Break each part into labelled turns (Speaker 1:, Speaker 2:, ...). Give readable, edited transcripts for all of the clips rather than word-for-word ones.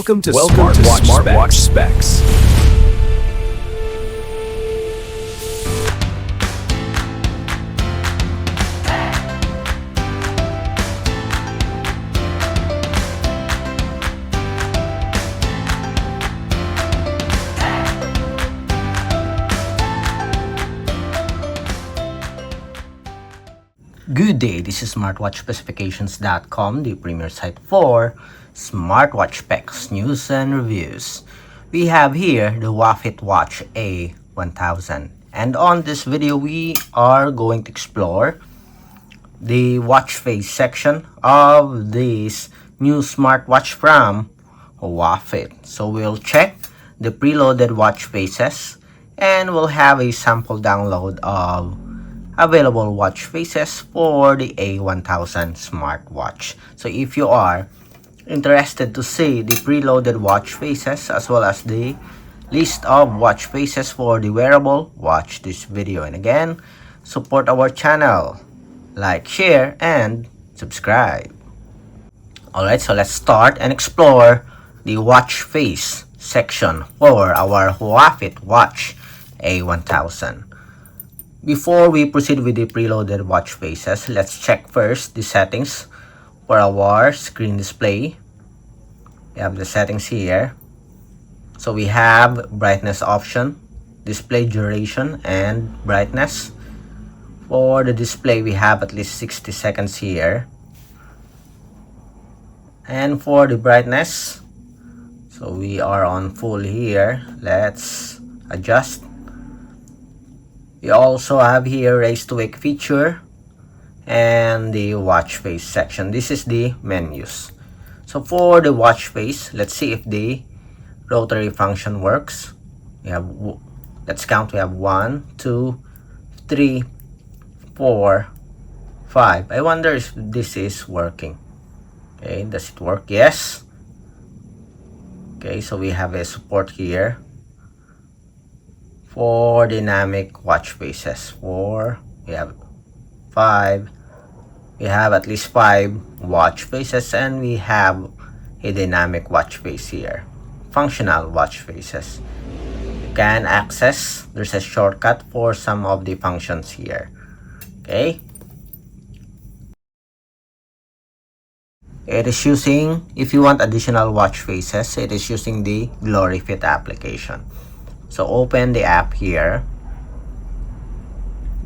Speaker 1: Welcome to Smartwatch Specs.
Speaker 2: Good day, this is smartwatchspecifications.com, the premier site for smartwatch specs, news and reviews. We have here the Huafit watch A1000, and on this video we are going to explore the watch face section of this new smartwatch from Huafit. So we'll check the preloaded watch faces and we'll have a sample download of available watch faces for the A1000 smartwatch. So if you are interested to see the preloaded watch faces as well as the list of watch faces for the wearable, watch this video. And again, support our channel, like, share, and subscribe. Alright, so let's start and explore the watch face section for our Huafit watch A1000. Before we proceed with the preloaded watch faces, let's check first the settings for our screen display. We have the settings here. So we have brightness option, display duration, and brightness. For the display, we have at least 60 seconds here. And for the brightness, so we are on full here. Let's adjust. We also have here raise to wake feature and the watch face section. This is the menus. So for the watch face, let's see if the rotary function works. We have, let's count. We have 1, 2, 3, 4, 5. I wonder if this is working. Okay, does it work? Yes. Okay, so we have a support here for dynamic watch faces. We have 5. We have at least 5 watch faces, and we have a dynamic watch face here. Functional watch faces. You can access, there's a shortcut for some of the functions here. Okay. It is using, if you want additional watch faces, it is using the Huafit application. So open the app here.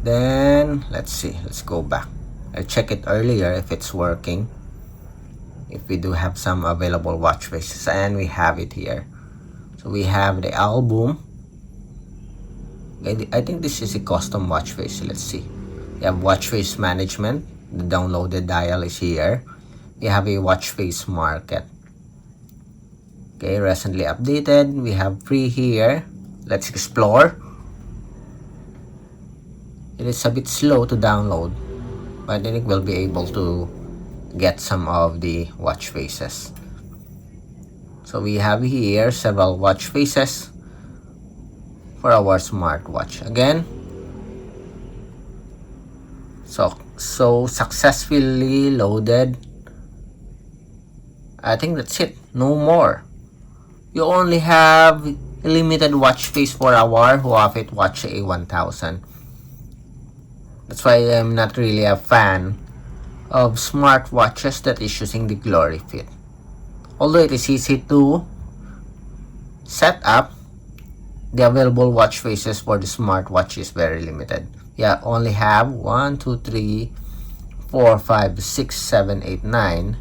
Speaker 2: Then let's see, let's go back. I checked it earlier if it's working, if we do have some available watch faces, and we have it here. So we have the album. I think this is a custom watch face. Let's see. We have watch face management. The downloaded dial is here. We have a watch face market. Okay, recently updated. We have free here. Let's explore. It is a bit slow to download, but I think we'll be able to get some of the watch faces. So we have here several watch faces for our smartwatch. Again, so successfully loaded. I think that's it. No more. You only have a limited watch face for our Huafit watch A1000. That's why I'm not really a fan of smartwatches that is using the Huafit. Although it is easy to set up, the available watch faces for the smartwatch is very limited. Yeah, only have 1, 2, 3, 4, 5, 6, 7, 8, 9,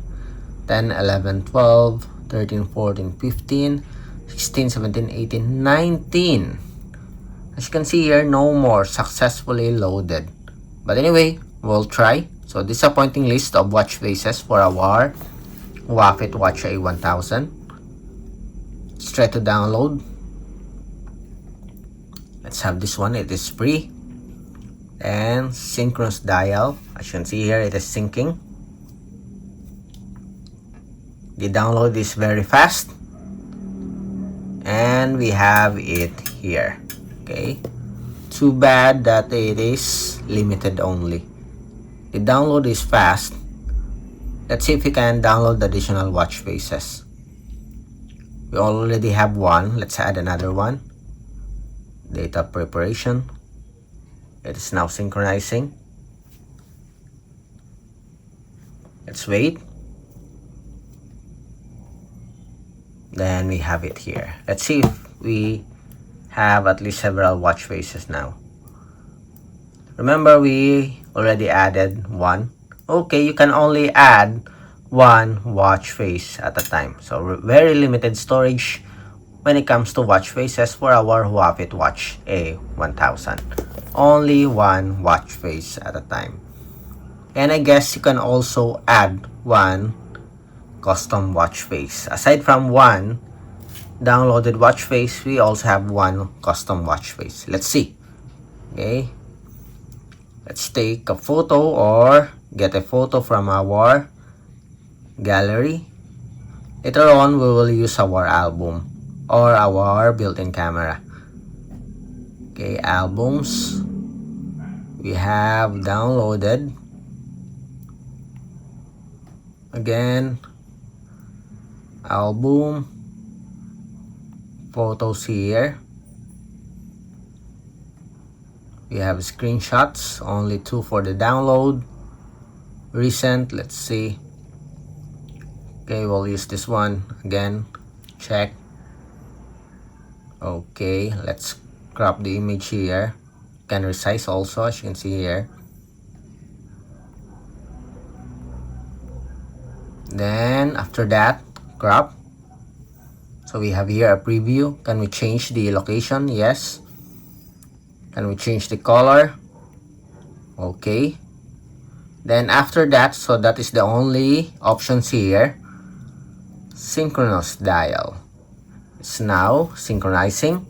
Speaker 2: 10, 11, 12, 13, 14, 15, 16, 17, 18, 19. As you can see here, no more successfully loaded. But anyway, we'll try. So disappointing list of watch faces for our Huafit watch A1000. Straight to download. Let's have this one. It is free. And synchronous dial. As you can see here, it is syncing. The download is very fast. And we have it here. Okay. Too bad that it is limited only. The download is fast. Let's see if we can download the additional watch faces. We already have one. Let's add another one. Data preparation. It is now synchronizing. Let's wait. Then we have it here. Let's see if we have at least several watch faces now. Remember, we already added one. Okay, you can only add one watch face at a time. So very limited storage when it comes to watch faces for our Huafit watch A1000. Only one watch face at a time. And I guess you can also add one custom watch face. Aside from one downloaded watch face, we also have one custom watch face. Let's see. Okay, let's take a photo or get a photo from our gallery. Later on, we will use our album or our built-in camera. Okay, albums. We have downloaded. Again, album, photos here. We have screenshots, only 2 for the download. Recent, let's see. Okay, we'll use this one again. Check. Okay, let's crop the image here. Can resize also, as you can see here. Then after that, crop. So we have here a preview. Can we change the location? Yes. Can we change the color? Okay. Then after that, so that is the only options here. Synchronous dial. It's now synchronizing.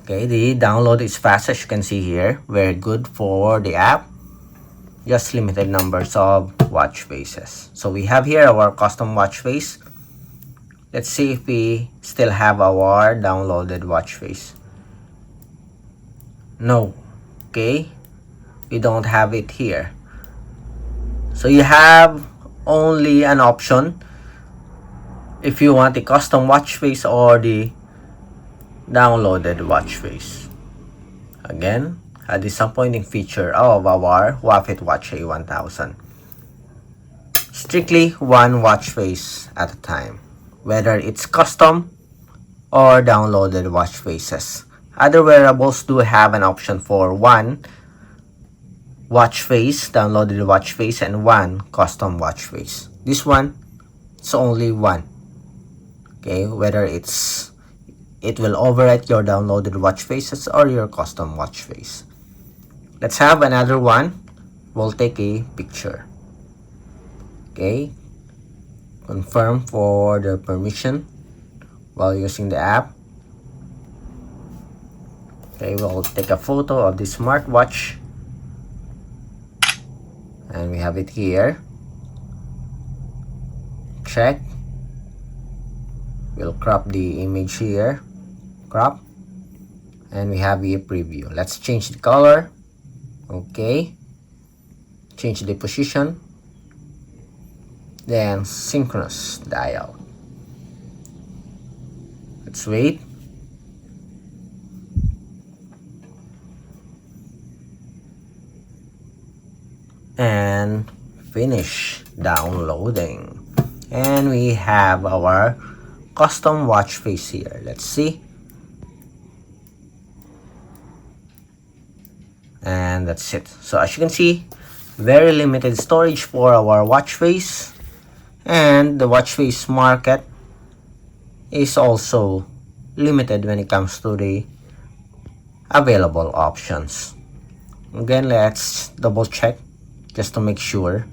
Speaker 2: Okay, the download is fast, as you can see here. Very good for the app. Just limited numbers of watch faces. So we have here our custom watch face. Let's see if we still have our downloaded watch face. No. Okay, we don't have it here. So you have only an option if you want the custom watch face or the downloaded watch face. Again, a disappointing feature of our Huafit Watch A1000. Strictly one watch face at a time, whether it's custom or downloaded watch faces. Other wearables do have an option for one watch face, downloaded watch face, and one custom watch face. This one, it's only one. Okay, whether it will overwrite your downloaded watch faces or your custom watch face. Let's have another one. We'll take a picture. Okay, confirm for the permission while using the app. Okay, we'll take a photo of the smartwatch. And we have it here. Check. We'll crop the image here. Crop. And we have a preview. Let's change the color. Okay. Change the position. Then synchronous dial. Let's wait. And finish downloading. And we have our custom watch face here. Let's see. And that's it. So as you can see, very limited storage for our watch face, and the watch face market is also limited when it comes to the available options. Again, let's double check just to make sure.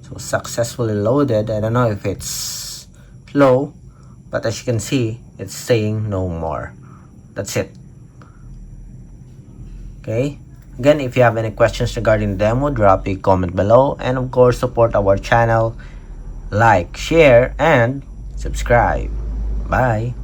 Speaker 2: So successfully loaded. I don't know if it's low, but as you can see, it's saying no more. That's it. Okay, again, if you have any questions regarding the demo, drop a comment below, and of course support our channel, like, share, and subscribe. Bye.